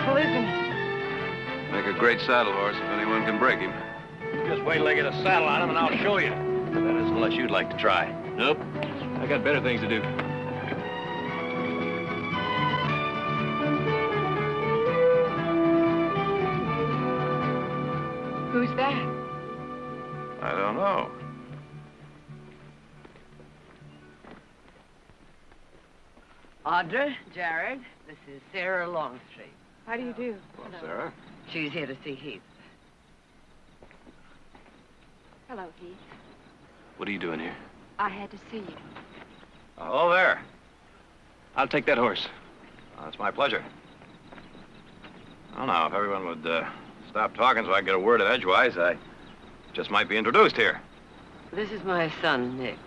powerful, isn't he? Make a great saddle horse if anyone can break him. Just wait till I get a saddle on him and I'll show you. That is, unless you'd like to try. Nope. I got better things to do. Who's that? I don't know. Audra, Jared, this is Sarah Longstreet. How do you do? Well, Sarah. She's here to see Heath. Hello, Heath. What are you doing here? I had to see you. Hello there. I'll take that horse. Oh, it's my pleasure. I don't know if everyone would stop talking so I could get a word in edgewise. I just might be introduced here. This is my son, Nick.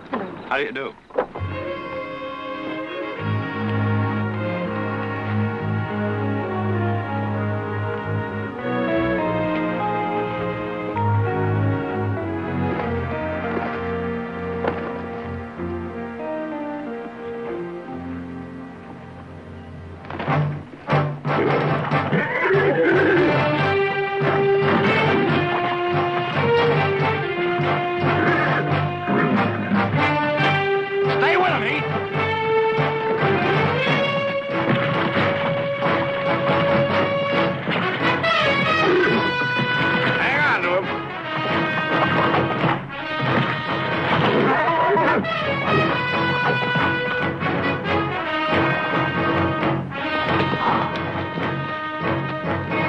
Hello. How do you do?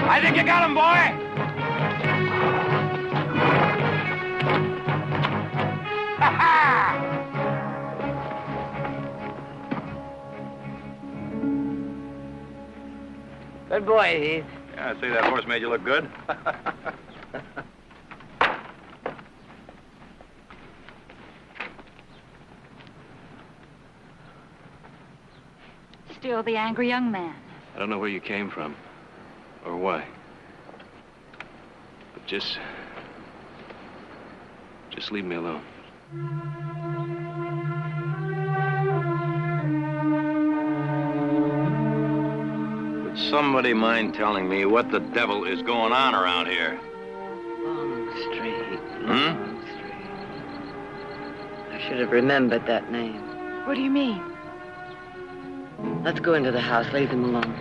I think you got him, boy! Ha-ha! Good boy, Heath. Yeah, I see that horse made you look good. Still the angry young man. I don't know where you came from or why. But just leave me alone. Would somebody mind telling me what the devil is going on around here? Longstreet. Hmm? Longstreet. I should have remembered that name. What do you mean? Let's go into the house. Leave them alone.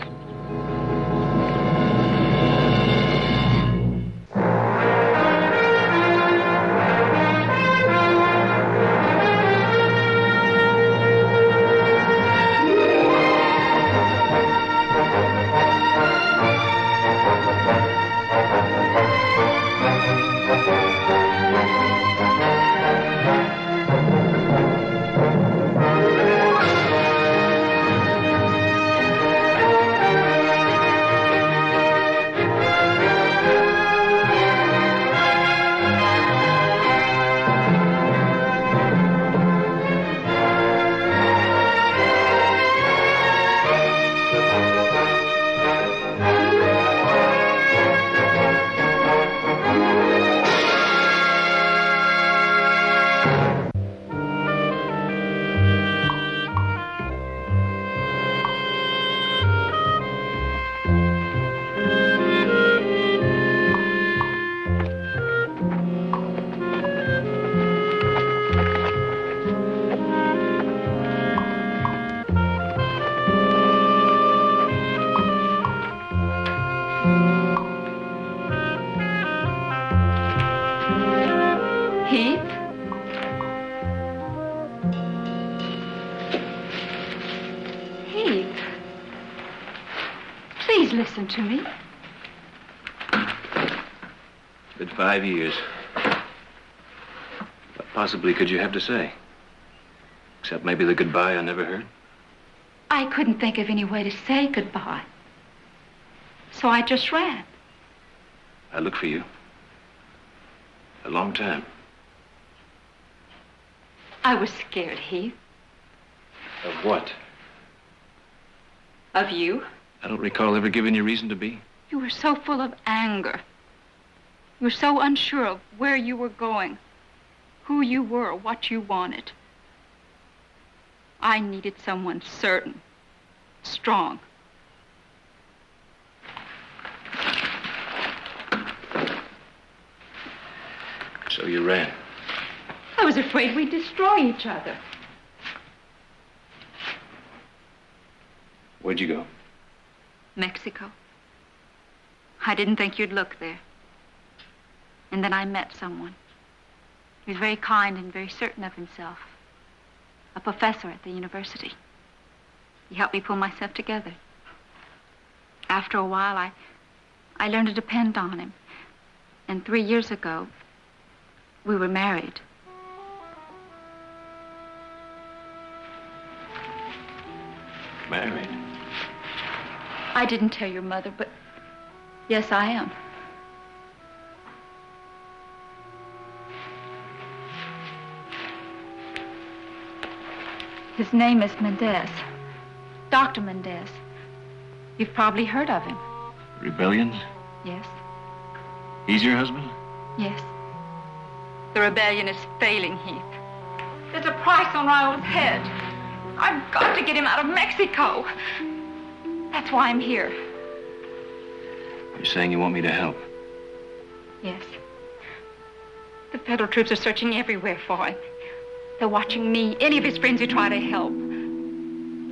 Heath? Heath? Please listen to me. It's been 5 years. What possibly could you have to say? Except maybe the goodbye I never heard? I couldn't think of any way to say goodbye. So I just ran. I looked for you. A long time. I was scared, Heath. Of what? Of you. I don't recall ever giving you reason to be. You were so full of anger. You were so unsure of where you were going, who you were, what you wanted. I needed someone certain, strong. So you ran. I was afraid we'd destroy each other. Where'd you go? Mexico. I didn't think you'd look there. And then I met someone. He was very kind and very certain of himself. A professor at the university. He helped me pull myself together. After a while, I learned to depend on him. And 3 years ago, we were married. Married? I didn't tell your mother, but yes, I am. His name is Mendez. Dr. Mendez. You've probably heard of him. Rebellions? Yes. He's your husband? Yes. The rebellion is failing, Heath. There's a price on Raul's head. I've got to get him out of Mexico. That's why I'm here. You're saying you want me to help? Yes. The federal troops are searching everywhere for him. They're watching me, any of his friends who try to help.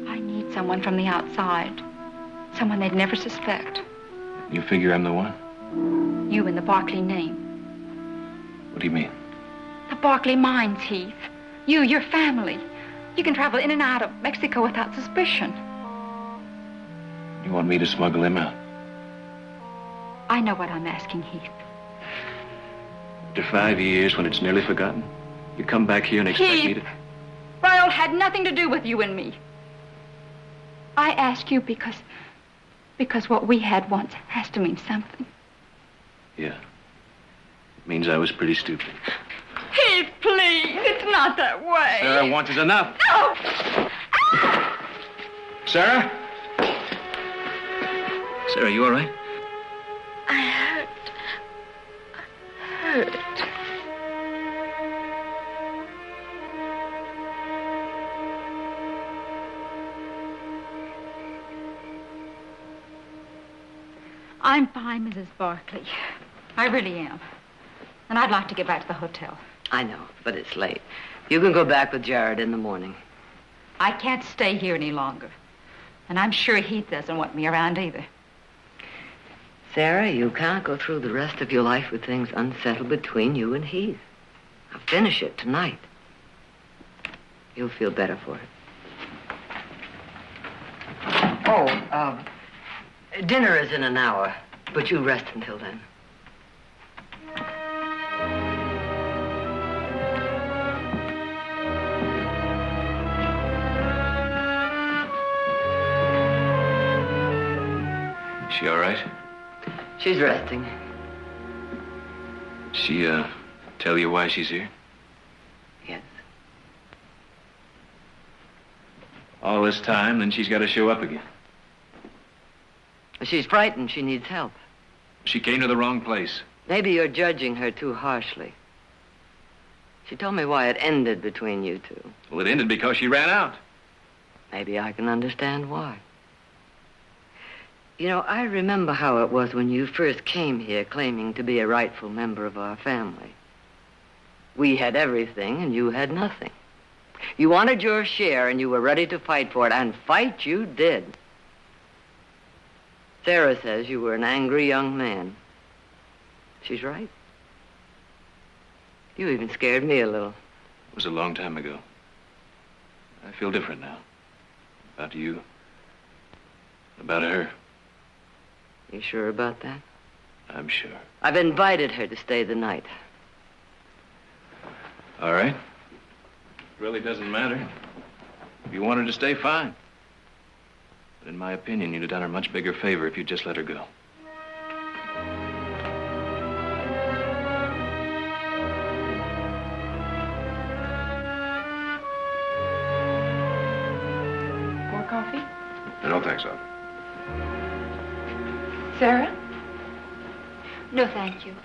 I need someone from the outside. Someone they'd never suspect. You figure I'm the one? You and the Barclay name. What do you mean? The Barclay mines, Heath. You, your family. You can travel in and out of Mexico without suspicion. You want me to smuggle him out? I know what I'm asking, Heath. After 5 years, when it's nearly forgotten, you come back here and expect me to... Raul had nothing to do with you and me. I ask you because what we had once has to mean something. Yeah. It means I was pretty stupid. Heath, please. It's not that way. Sarah, once is enough. No! Sarah? Sarah, you all right? I hurt. I'm fine, Mrs. Barclay. I really am. And I'd like to get back to the hotel. I know, but it's late. You can go back with Jared in the morning. I can't stay here any longer. And I'm sure Heath doesn't want me around either. Sarah, you can't go through the rest of your life with things unsettled between you and Heath. I'll finish it tonight. You'll feel better for it. Oh, dinner is in an hour, but you rest until then. She all right? She's resting. She, tell you why she's here? Yes. All this time, then she's got to show up again. She's frightened. She needs help. She came to the wrong place. Maybe you're judging her too harshly. She told me why it ended between you two. Well, it ended because she ran out. Maybe I can understand why. You know, I remember how it was when you first came here claiming to be a rightful member of our family. We had everything and you had nothing. You wanted your share and you were ready to fight for it, and fight you did. Sarah says you were an angry young man. She's right. You even scared me a little. It was a long time ago. I feel different now. About you. About her. You sure about that? I'm sure. I've invited her to stay the night. All right. It really doesn't matter. If you want her to stay, fine. But in my opinion, you'd have done her a much bigger favor if you'd just let her go. More coffee? I don't think so. Sarah? No, thank you.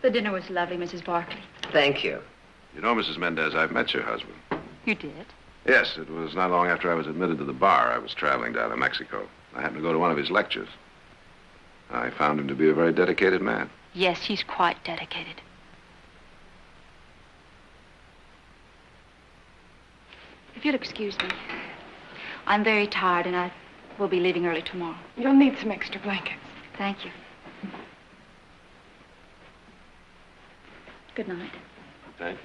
The dinner was lovely, Mrs. Barclay. Thank you. You know, Mrs. Mendez, I've met your husband. You did? Yes, it was not long after I was admitted to the bar. I was traveling down to Mexico. I happened to go to one of his lectures. I found him to be a very dedicated man. Yes, she's quite dedicated. If you'll excuse me, I'm very tired and I will be leaving early tomorrow. You'll need some extra blankets. Thank you. Good night. Okay.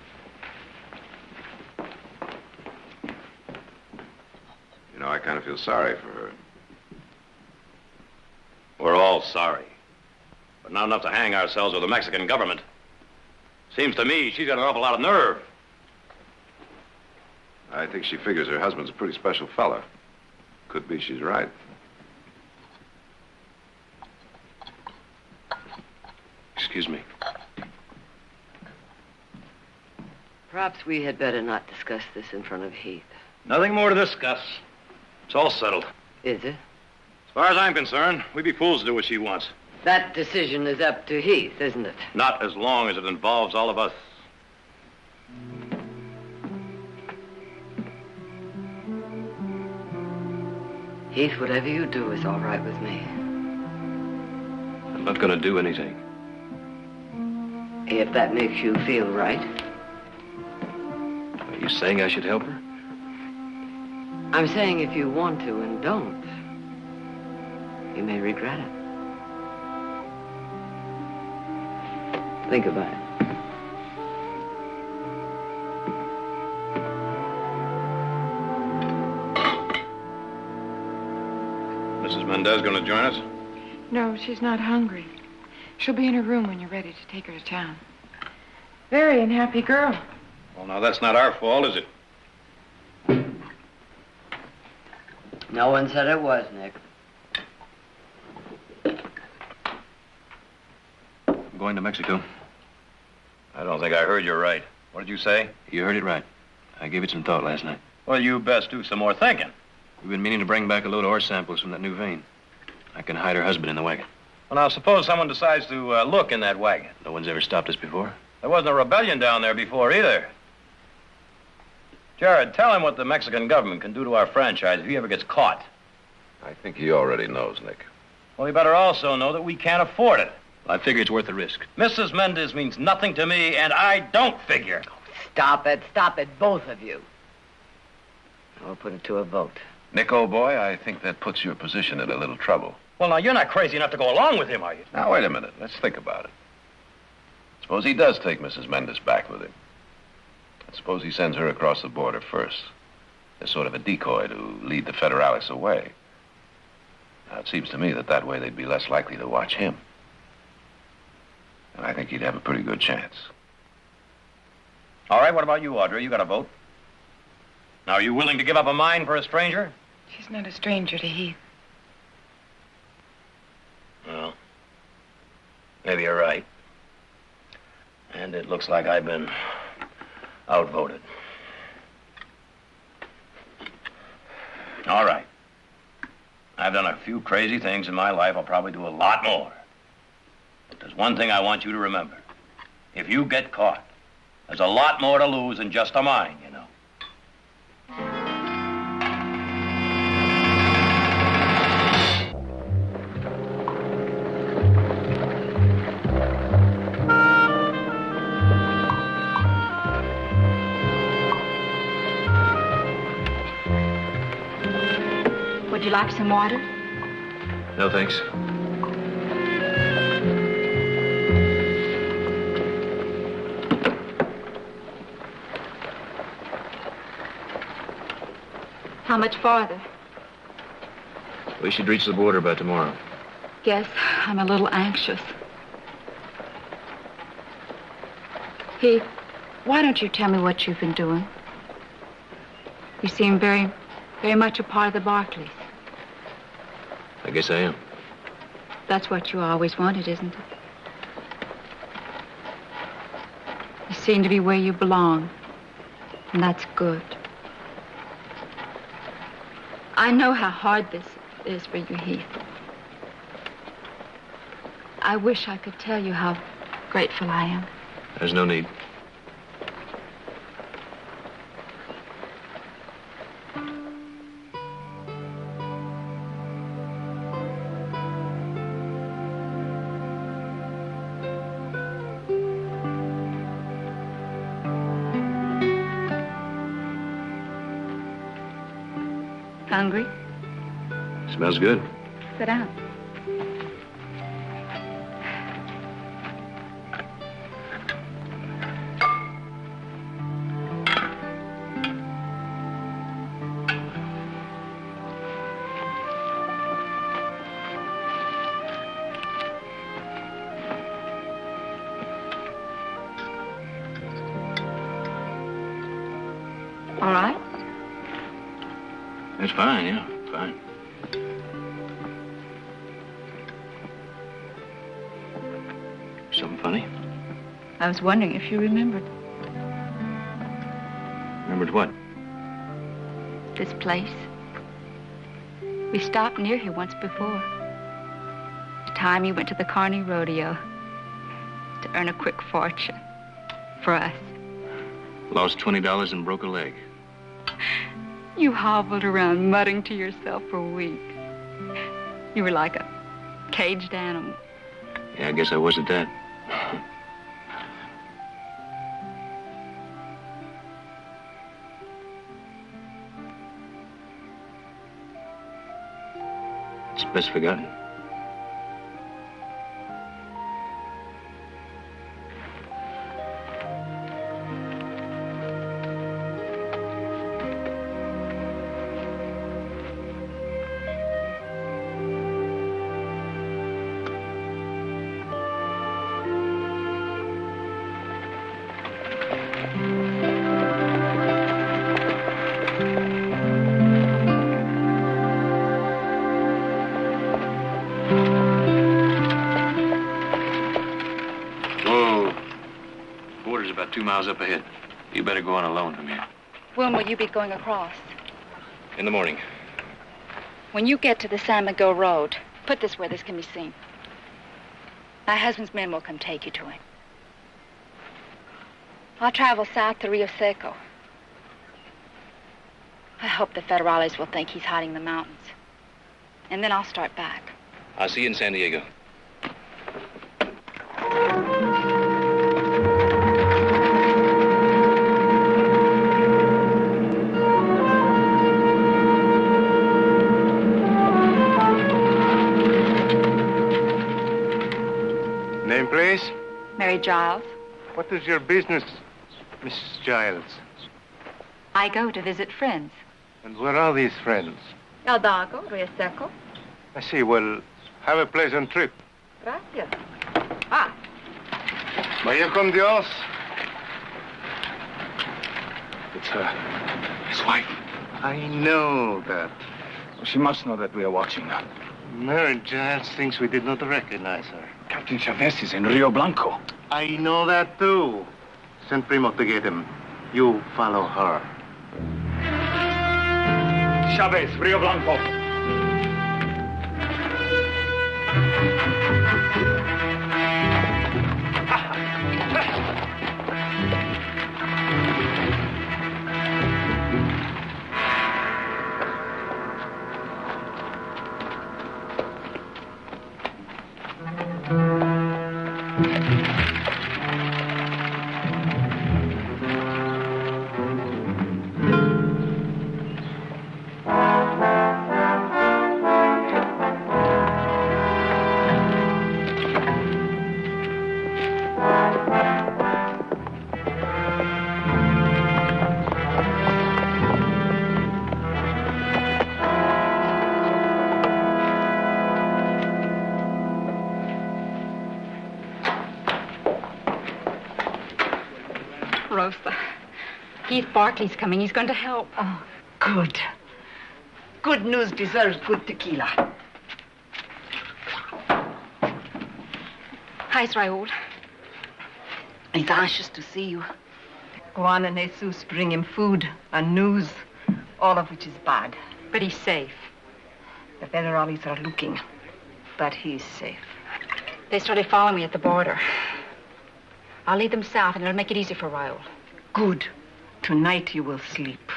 You know, I kind of feel sorry for her. We're all sorry. But not enough to hang ourselves with the Mexican government. Seems to me she's got an awful lot of nerve. I think she figures her husband's a pretty special fella. Could be she's right. Excuse me. Perhaps we had better not discuss this in front of Heath. Nothing more to discuss. It's all settled. Is it? As far as I'm concerned, we'd be fools to do what she wants. That decision is up to Heath, isn't it? Not as long as it involves all of us. Heath, whatever you do is all right with me. I'm not going to do anything. If that makes you feel right. Are you saying I should help her? I'm saying if you want to and don't, you may regret it. Think about it. Mrs. Mendez going to join us? No, she's not hungry. She'll be in her room when you're ready to take her to town. Very unhappy girl. Well, now, that's not our fault, is it? No one said it was, Nick. I'm going to Mexico. I don't think I heard you right. What did you say? You heard it right. I gave it some thought last night. Well, you best do some more thinking. We've been meaning to bring back a load of ore samples from that new vein. I can hide her husband in the wagon. Well, now, suppose someone decides to look in that wagon. No one's ever stopped us before. There wasn't a rebellion down there before either. Jared, tell him what the Mexican government can do to our franchise if he ever gets caught. I think he already knows, Nick. Well, he better also know that we can't afford it. I figure it's worth the risk. Mrs. Mendez means nothing to me, and I don't figure. Stop it, both of you. I'll put it to a vote. Nick, old boy, I think that puts your position in a little trouble. Well, now, you're not crazy enough to go along with him, are you? Now, wait a minute. Let's think about it. Suppose he does take Mrs. Mendez back with him. And suppose he sends her across the border first. As sort of a decoy to lead the Federales away. Now, it seems to me that way they'd be less likely to watch him. And I think he'd have a pretty good chance. All right, what about you, Audrey? You got a vote? Now, are you willing to give up a mine for a stranger? She's not a stranger to Heath. Well, maybe you're right. And it looks like I've been outvoted. All right. I've done a few crazy things in my life. I'll probably do a lot more. But there's one thing I want you to remember. If you get caught, there's a lot more to lose than just a mine, you know. Would you like some water? No, thanks. How much farther? We should reach the border by tomorrow. Yes, I'm a little anxious. Heath, why don't you tell me what you've been doing? You seem very much a part of the Barclays. I guess I am. That's what you always wanted, isn't it? You seem to be where you belong, and that's good. I know how hard this is for you, Heath. I wish I could tell you how grateful I am. There's no need. Hungry? Smells good. Sit down. All right? That's fine, yeah, fine. Something funny? I was wondering if you remembered Remembered what? this place. We stopped near here once before. The time you went to the Carney Rodeo to earn a quick fortune for us. Lost $20 and broke a leg. You hobbled around muttering to yourself for weeks. You were like a caged animal. Yeah, I guess I wasn't that. It's best forgotten. Whoa. Border's about 2 miles up ahead. You better go on alone from here. When will you be going across? In the morning. When you get to the San Miguel Road, put this where this can be seen. My husband's men will come take you to him. I'll travel south to Rio Seco. I hope the Federales will think he's hiding in the mountains. And then I'll start back. I'll see you in San Diego. Name, please? Mary Giles, What is your business, Mrs. Giles? I go to visit friends. And where are these friends? El Dago, Rio Seco. I see. Well, have a pleasant trip. Gracias. Ah, Vaya con Dios. It's her. His wife. I know that. She must know that we are watching her. Mary Giles thinks we did not recognize her. Captain Chavez is in Rio Blanco. I know that, too. Send Primo to get him. You follow her. Chavez, Rio Blanco. Rosa. Keith Barkley's coming. He's going to help. Oh, good. Good news deserves good tequila. Hi's Raul. He's anxious to see you. Juan and Jesus bring him food and news, all of which is bad. But he's safe. The federales are looking, but he's safe. They started following me at the border. I'll lead them south, and it'll make it easy for Raul. Good. Tonight you will sleep.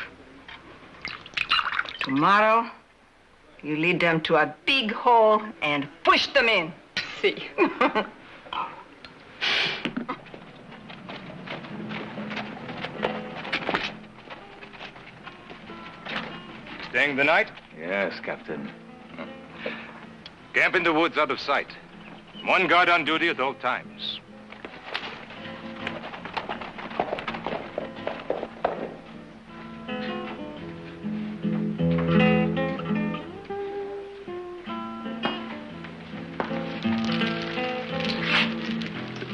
Tomorrow, you lead them to a big hole and push them in. See. Staying the night? Yes, Captain. Camp in the woods out of sight. One guard on duty at all times.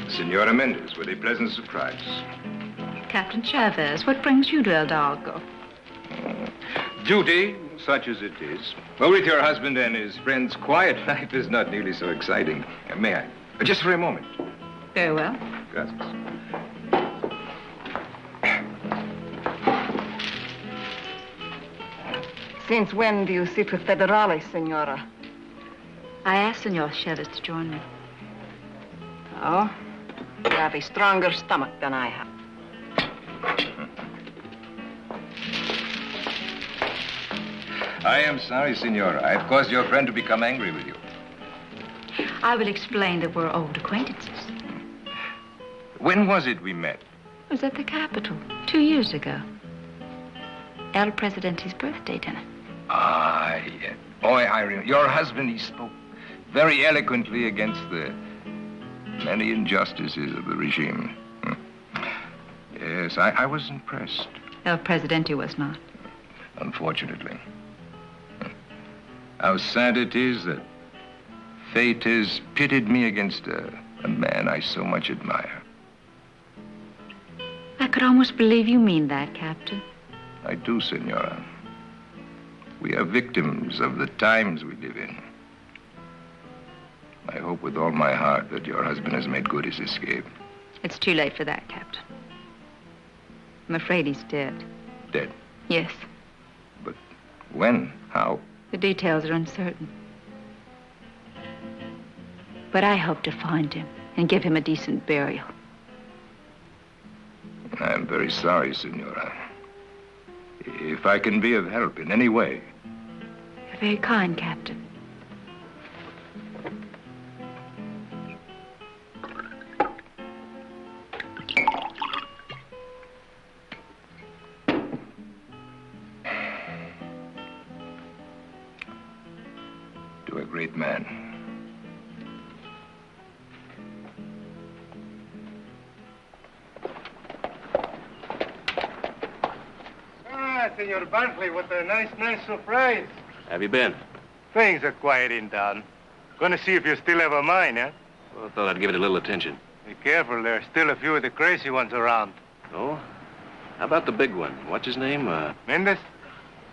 Senora Mendez, with a pleasant surprise. Captain Chavez, what brings you to El Hidalgo? Duty, such as it is. Well, with your husband and his friends, quiet life is not nearly so exciting. May I? Just for a moment. Very well. Gracias. Since when do you sit with Federales, Senora? I asked Senor Chavez to join me. Oh? You have a stronger stomach than I have. I am sorry, Senora. I've caused your friend to become angry with you. I will explain that we're old acquaintances. When was it we met? It was at the Capitol 2 years ago. El Presidente's birthday dinner. Ah, yeah. Oh, I remember. Your husband, he spoke very eloquently against the many injustices of the regime. Yes, I was impressed. El Presidente was not. Unfortunately. How sad it is that fate has pitted me against a man I so much admire. I could almost believe you mean that, Captain. I do, Senora. We are victims of the times we live in. I hope with all my heart that your husband has made good his escape. It's too late for that, Captain. I'm afraid he's dead. Dead? Yes. But when? How? The details are uncertain. But I hope to find him and give him a decent burial. I'm very sorry, Senora. If I can be of help in any way. You're very kind, Captain. To a great man. Senor Barkley, what a nice surprise. Have you been? Things are quiet in town. Gonna see if you still have a mind, eh? Well, I thought I'd give it a little attention. Be careful, there's still a few of the crazy ones around. Oh? How about the big one? What's his name? Mendez?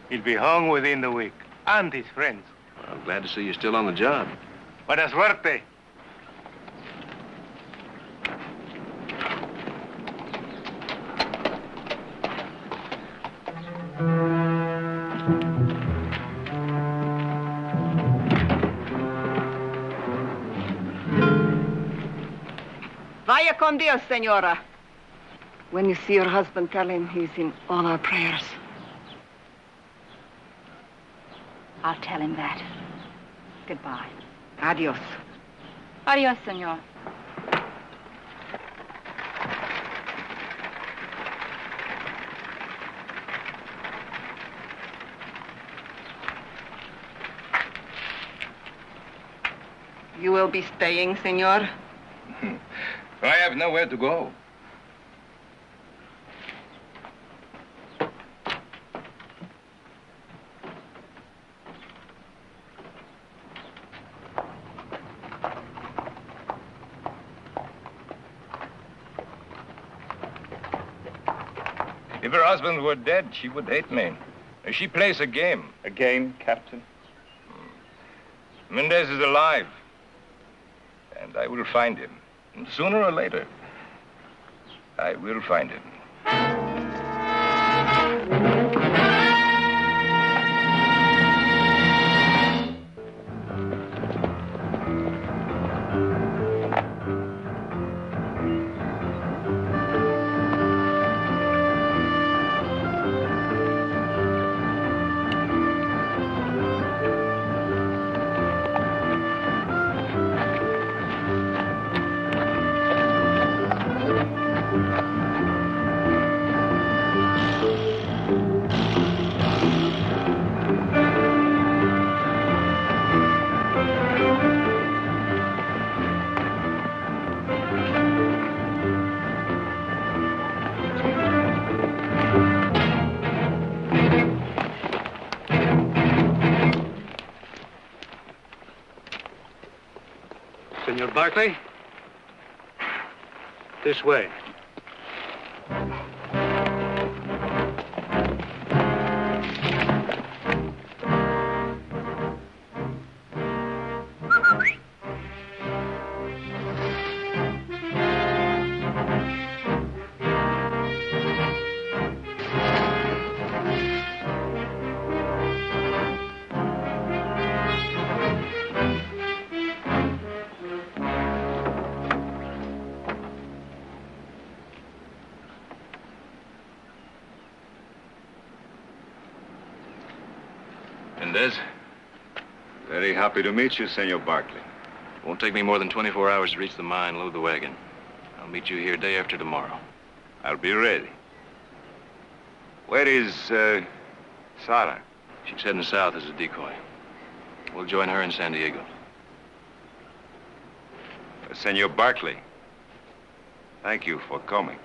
He'll be hung within the week. And his friends. Well, I'm glad to see you're still on the job. Buena suerte. Vaya con Dios, Senora. When you see your husband, tell him he's in all our prayers. I'll tell him that. Goodbye. Adios. Adios, senor. You will be staying, Senor? I have nowhere to go. If her husband were dead, she would hate me. She plays a game. A game, Captain? Mendez is alive. And I will find him. And sooner or later, I will find him. Barkley? This way. Very happy to meet you, Senor Barkley. Won't take me more than 24 hours to reach the mine, load the wagon. I'll meet you here day after tomorrow. I'll be ready. Where is, Sarah? She's heading south as a decoy. We'll join her in San Diego. Senor Barkley, thank you for coming.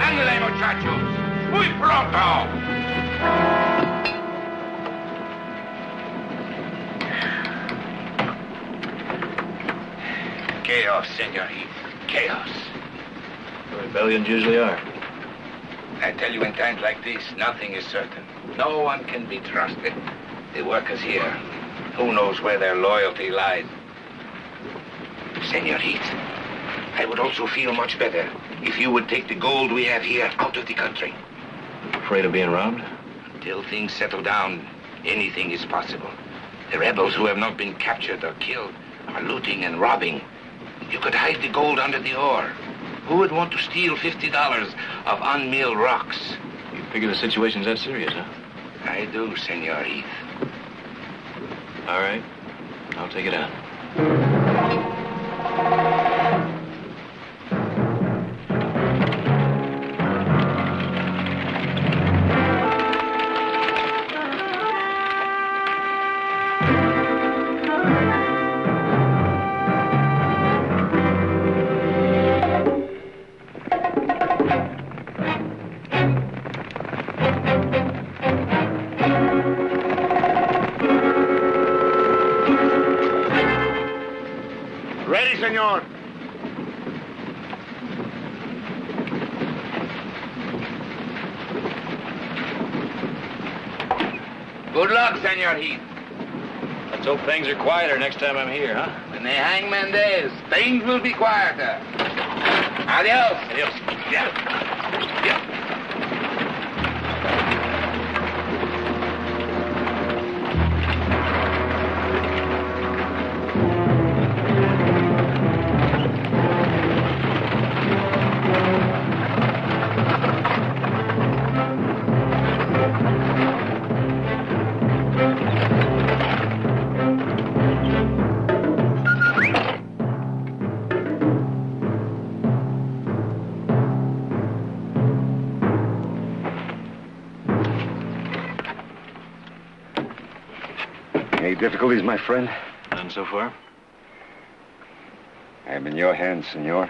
Ándale, muchachos. Muy pronto. Chaos, Senor Heath. Chaos. The rebellions usually are. I tell you, in times like this, nothing is certain. No one can be trusted. The workers here, who knows where their loyalty lies? Senor Heath, I would also feel much better if you would take the gold we have here out of the country. Afraid of being robbed? Until things settle down, anything is possible. The rebels who have not been captured or killed are looting and robbing. You could hide the gold under the ore. Who would want to steal $50 of unmilled rocks? You figure the situation's that serious, huh? I do, Senor Heath. All right. I'll take it out. Ready, senor. Good luck, Senor Heath. Let's hope things are quieter next time I'm here, huh? When they hang Mendez, things will be quieter. Adios. Adios. Yeah. Any difficulties, my friend? None so far. I am in your hands, senor.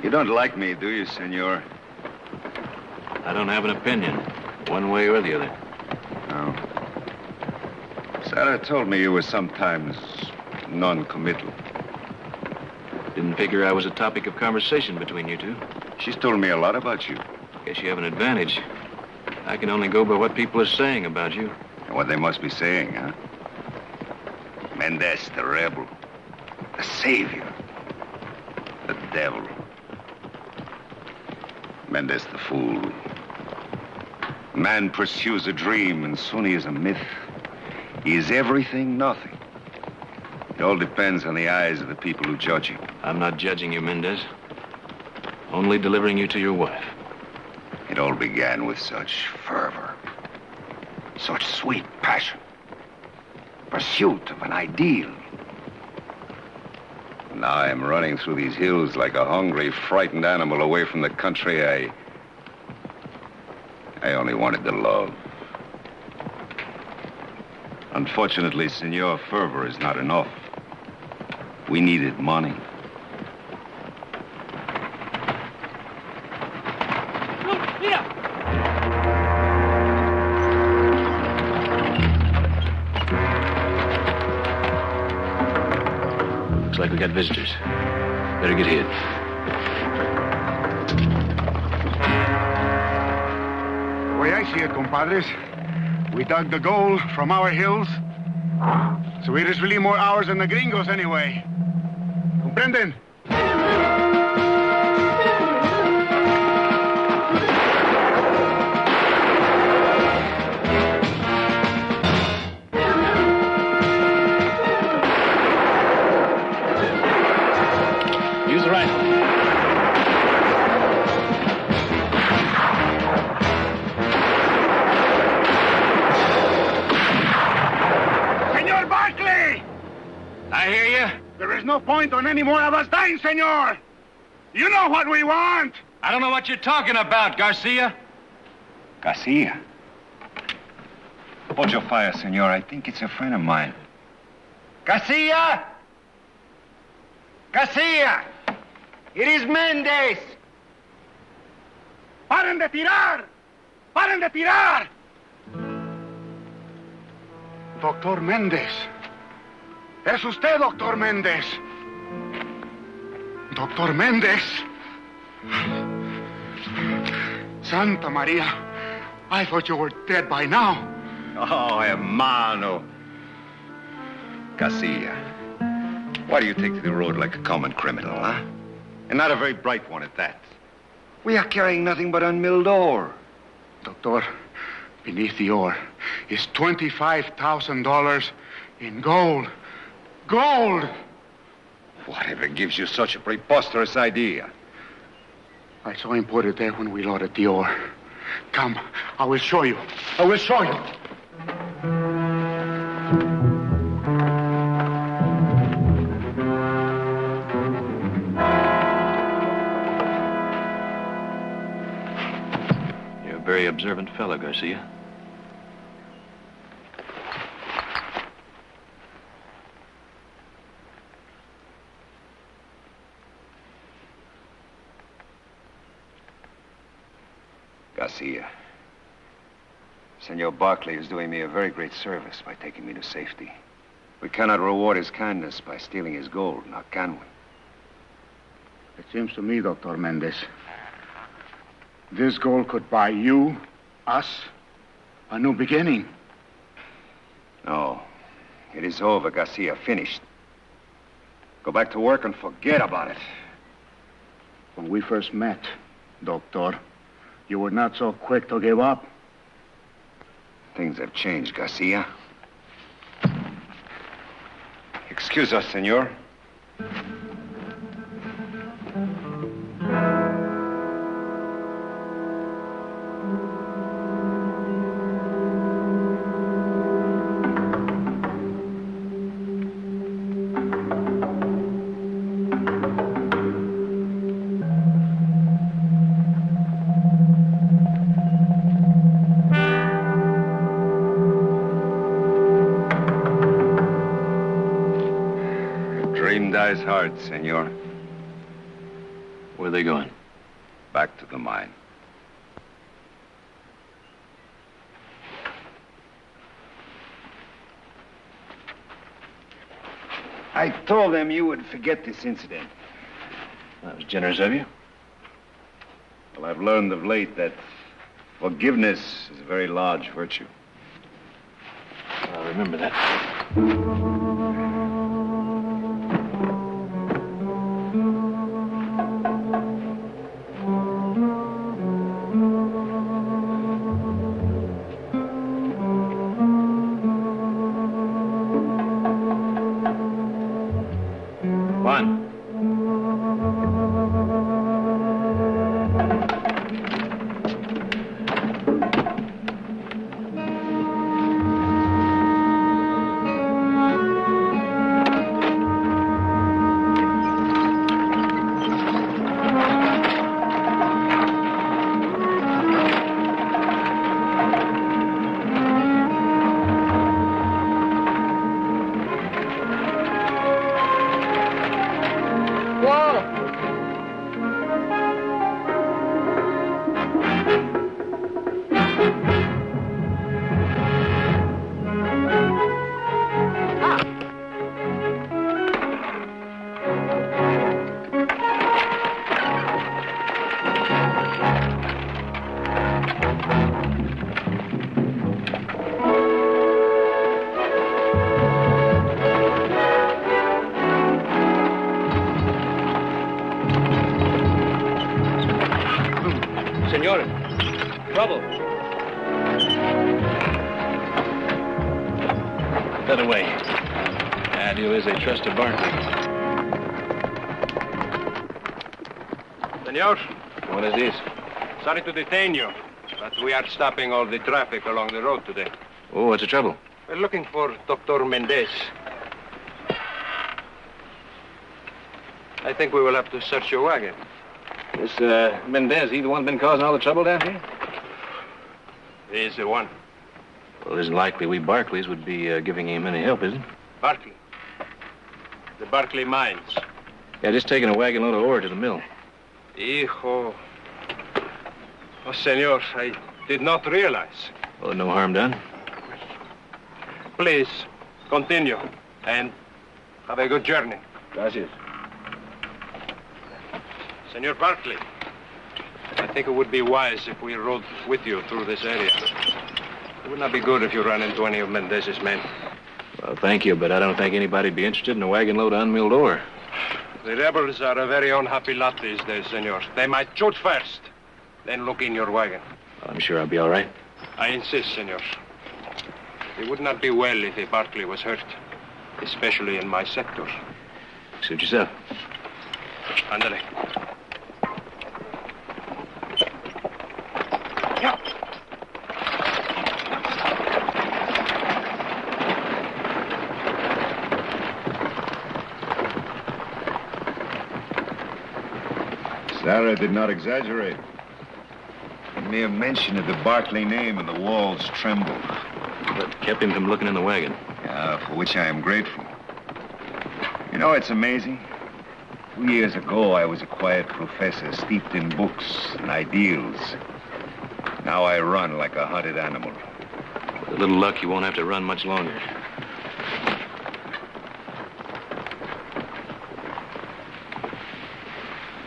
You don't like me, do you, senor? I don't have an opinion, one way or the other. No. Sarah told me you were sometimes non-committal. Didn't figure I was a topic of conversation between you two. She's told me a lot about you. Guess you have an advantage. I can only go by what people are saying about you. And what they must be saying, huh? Mendez, the rebel. The savior. The devil. Mendez, the fool. Man pursues a dream, and soon he is a myth. He is everything, nothing. It all depends on the eyes of the people who judge him. I'm not judging you, Mendez. Only delivering you to your wife. It all began with such fervor, such sweet passion, pursuit of an ideal. Now I'm running through these hills like a hungry, frightened animal away from the country I only wanted to love. Unfortunately, Senor, fervor is not enough. We needed money. Looks like we got visitors. Better get hid. The way I see it, compadres, we dug the gold from our hills, so it is really more ours than the gringos anyway. ¿Comprenden? Use the rifle. Senor Barkley! I hear you. There is no point on any more of us dying, senor! You know what we want! I don't know what you're talking about, Garcia. Garcia? Hold your fire, senor. I think it's a friend of mine. Garcia! Garcia! It is Mendez! ¡Paren de tirar! ¡Paren de tirar! Doctor Méndez. Es usted, Doctor Méndez. Doctor Méndez. Santa Maria. I thought you were dead by now. Oh, hermano. Garcia. Why do you take to the road like a common criminal, huh? And not a very bright one at that. We are carrying nothing but unmilled ore. Doctor, beneath the ore is $25,000 in gold. Gold! Whatever gives you such a preposterous idea? I saw him put it there when we loaded the ore. Come, I will show you. I will show you. You're a very observant fellow, Garcia. Garcia. Senor Barkley is doing me a very great service by taking me to safety. We cannot reward his kindness by stealing his gold, now can we? It seems to me, Dr. Mendez, this gold could buy you, us, a new beginning. No. It is over, Garcia. Finished. Go back to work and forget about it. When we first met, Doctor, you were not so quick to give up. Things have changed, Garcia. Excuse us, senor. Dream dies hard, senor. Where are they going? Back to the mine. I told them you would forget this incident. That was generous of you. Well, I've learned of late that forgiveness is a very large virtue. I'll remember that. Senor, trouble. That away. Adio is a trusted Barkley. Senor, What is this? sorry to detain you, but we are stopping all the traffic along the road today. Oh, what's the trouble? We're looking for Dr. Mendez. I think we will have to search your wagon. This, Mendez, he the one been causing all the trouble down here? He is the one. Well, it isn't likely we Barclays would be giving him any help, is it? Barkley. The Barkley mines. Yeah, just taking a wagon load of ore to the mill. Hijo. Oh, senor, I did not realize. Well, no harm done. Please, continue, and have a good journey. Gracias. Senor Barkley, I think it would be wise if we rode with you through this area. It would not be good if you ran into any of Mendez's men. Well, thank you, but I don't think anybody'd be interested in a wagon load of unmilled ore. The rebels are a very unhappy lot these days, senor. They might shoot first, then look in your wagon. I'm sure I'll be all right. I insist, senor. It would not be well if a Barkley was hurt, especially in my sector. Suit yourself. Ándale. Sarah did not exaggerate. The mere mention of the Barkley name and the walls trembled. That kept him from looking in the wagon. Yeah, for which I am grateful. You know, it's amazing. 2 years ago, I was a quiet professor steeped in books and ideals. Now I run like a hunted animal. With a little luck, you won't have to run much longer.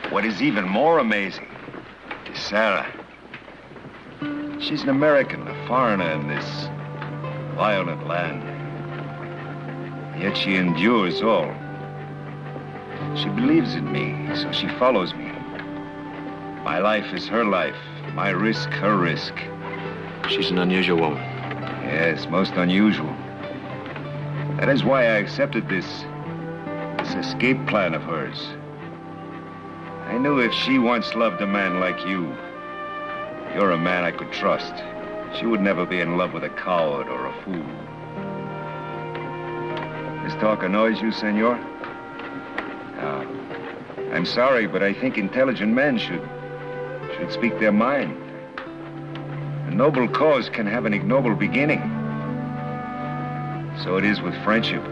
What is even more amazing is Sarah. She's an American, a foreigner in this violent land. Yet she endures all. She believes in me, so she follows me. My life is her life, my risk, her risk. She's an unusual woman. Yes, most unusual. That is why I accepted this escape plan of hers. I knew if she once loved a man like you, you're a man I could trust. She would never be in love with a coward or a fool. This talk annoys you, senor? I'm sorry, but I think intelligent men should speak their mind. A noble cause can have an ignoble beginning. So it is with friendship.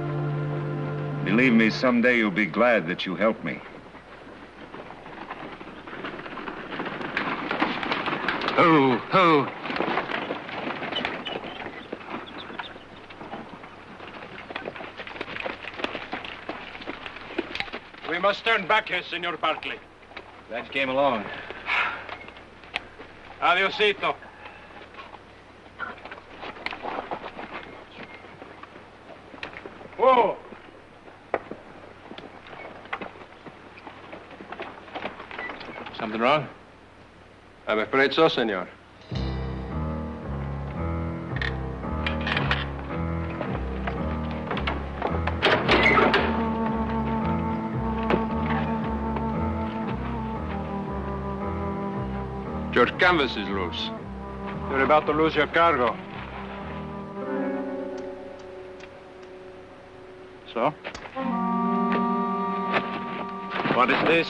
Believe me, someday you'll be glad that you helped me. Ho, ho. must turn back here, Senor Barkley. Glad you came along. Adiosito. Whoa! Something wrong? I'm afraid so, senor. Your canvas is loose. You're about to lose your cargo. So? What is this?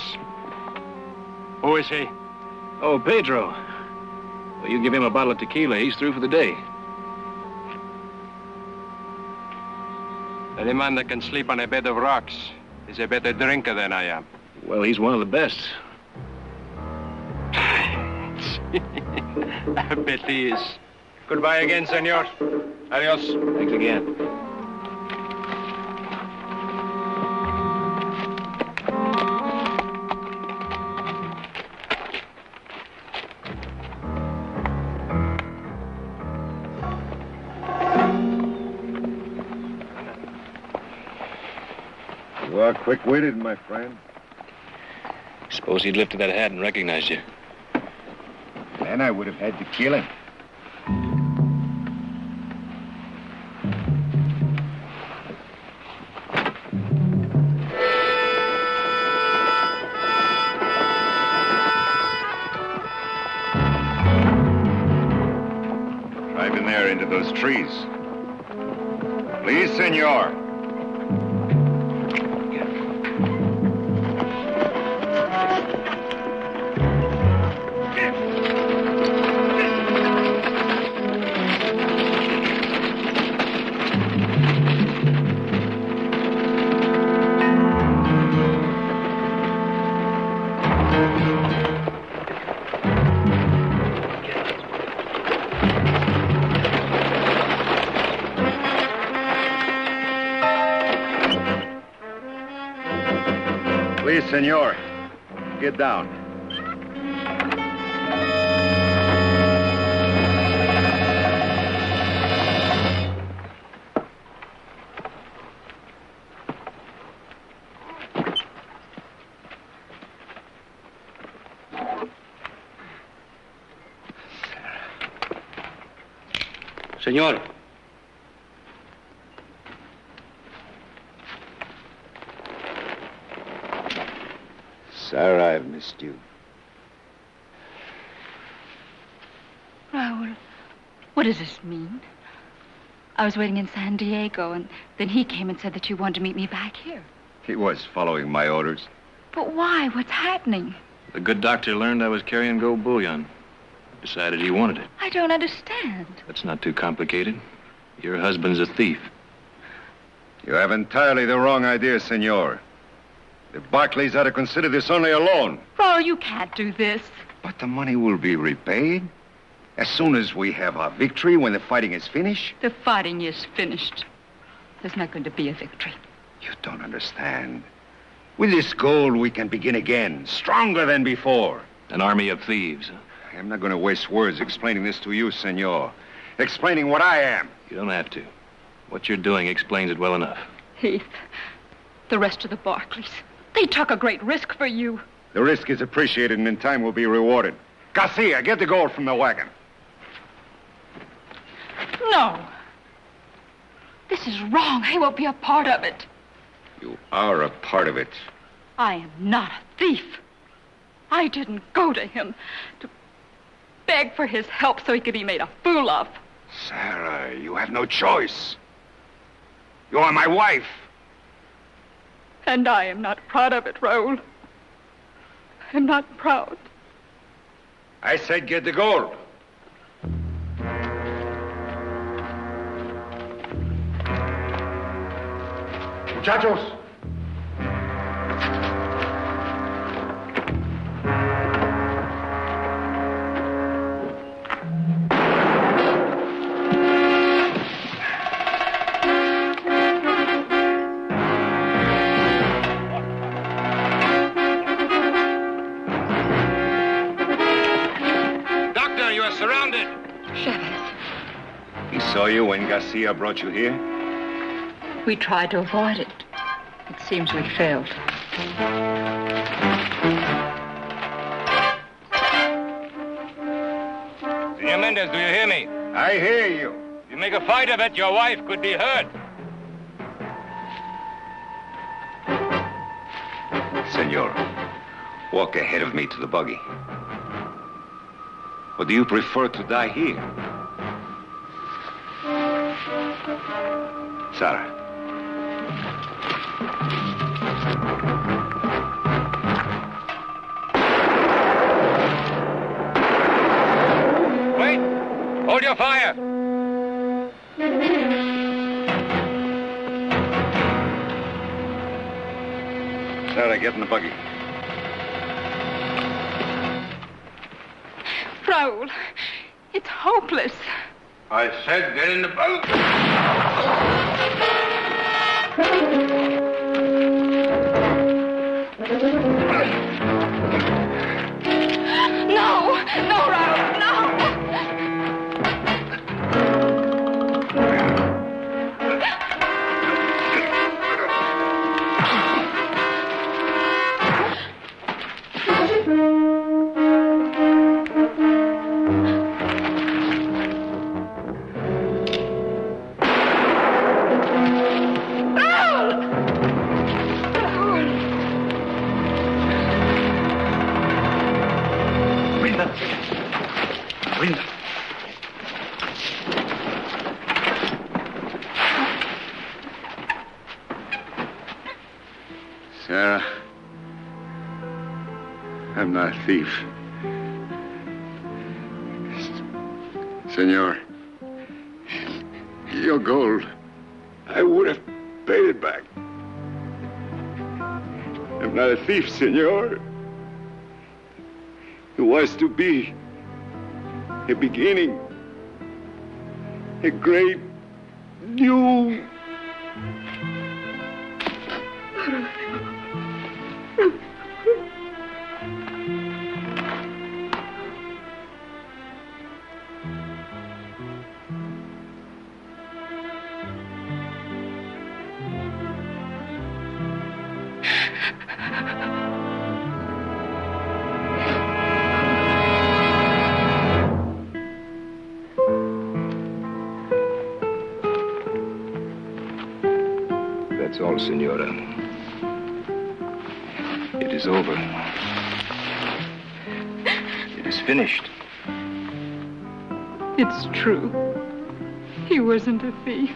Who is he? Oh, Pedro. Well, you give him a bottle of tequila, he's through for the day. Any man that can sleep on a bed of rocks is a better drinker than I am. Well, he's one of the best. I bet he is. Goodbye again, senor. Adios. Thanks again. You are quick-witted, my friend. Suppose he'd lifted that hat and recognized you. Then I would have had to kill him. Drive in there into those trees. Please, senor. Please, senor, get down. Senor. Sarah, I've missed you. Raul, what does this mean? I was waiting in San Diego, and then he came and said that you wanted to meet me back here. He was following my orders. But why? What's happening? The good doctor learned I was carrying gold bullion. Decided he wanted it. I don't understand. That's not too complicated. Your husband's a thief. You have entirely the wrong idea, senor. The Barclays are to consider this only a loan. Raul, you can't do this. But the money will be repaid as soon as we have our victory, when the fighting is finished. The fighting is finished. There's not going to be a victory. You don't understand. With this gold, we can begin again, stronger than before. An army of thieves. I'm not going to waste words explaining this to you, senor. Explaining what I am. You don't have to. What you're doing explains it well enough. Heath, the rest of the Barclays, they took a great risk for you. The risk is appreciated and in time will be rewarded. Garcia, get the gold from the wagon. No. This is wrong. I won't be a part of it. You are a part of it. I am not a thief. I didn't go to him to beg for his help so he could be made a fool of. Sarah, you have no choice. You are my wife. And I am not proud of it, Raul. I'm not proud. I said get the gold. Muchachos. We're surrounded. Chavez, He saw you when Garcia brought you here? We tried to avoid it. It seems we failed. Senor Mendez, do you hear me? I hear you. If you make a fight of it, your wife could be hurt. Senor, walk ahead of me to the buggy. Or do you prefer to die here? Sarah. Wait! Hold your fire! Sarah, get in the buggy. Raul, it's hopeless. I said get in the boat. No! No, Raul, no! Sarah, I'm not a thief. Senor, your gold, I would have paid it back. I'm not a thief, senor. It was to be a beginning, a great new... That's all, Senora. It is over. It is finished. It's true. He wasn't a thief.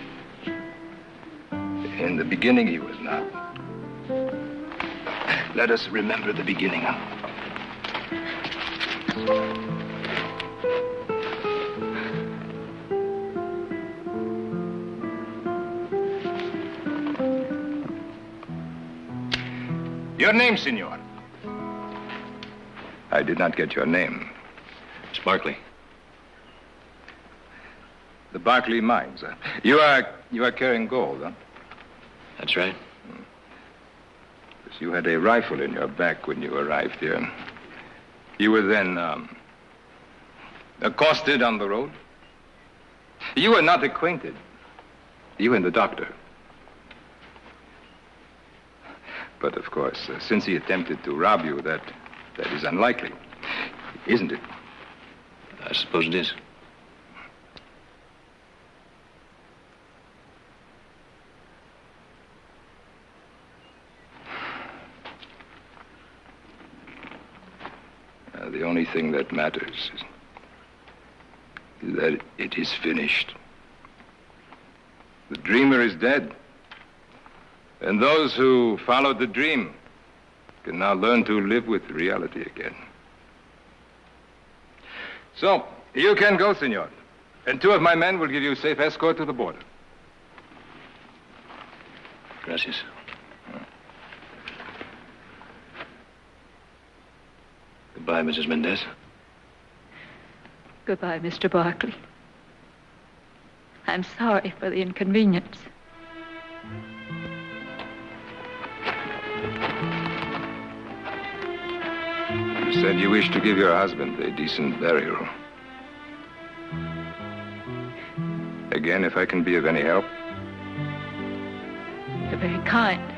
In the beginning, he was not. Let us remember the beginning. Your name, senor? I did not get your name. It's Barkley. The Barkley Mines. You are carrying gold, huh? That's right. Yes, you had a rifle in your back when you arrived here. You were then accosted on the road. You were not acquainted. You and the doctor. But of course, since he attempted to rob you, that is unlikely, isn't it? I suppose it is. The only thing that matters is that it is finished. The dreamer is dead. And those who followed the dream can now learn to live with reality again. So, you can go, senor. And 2 of my men will give you safe escort to the border. Gracias. Goodbye, Mrs. Mendez. Goodbye, Mr. Barkley. I'm sorry for the inconvenience. You said you wished to give your husband a decent burial. again if I can be of any help. You're very kind.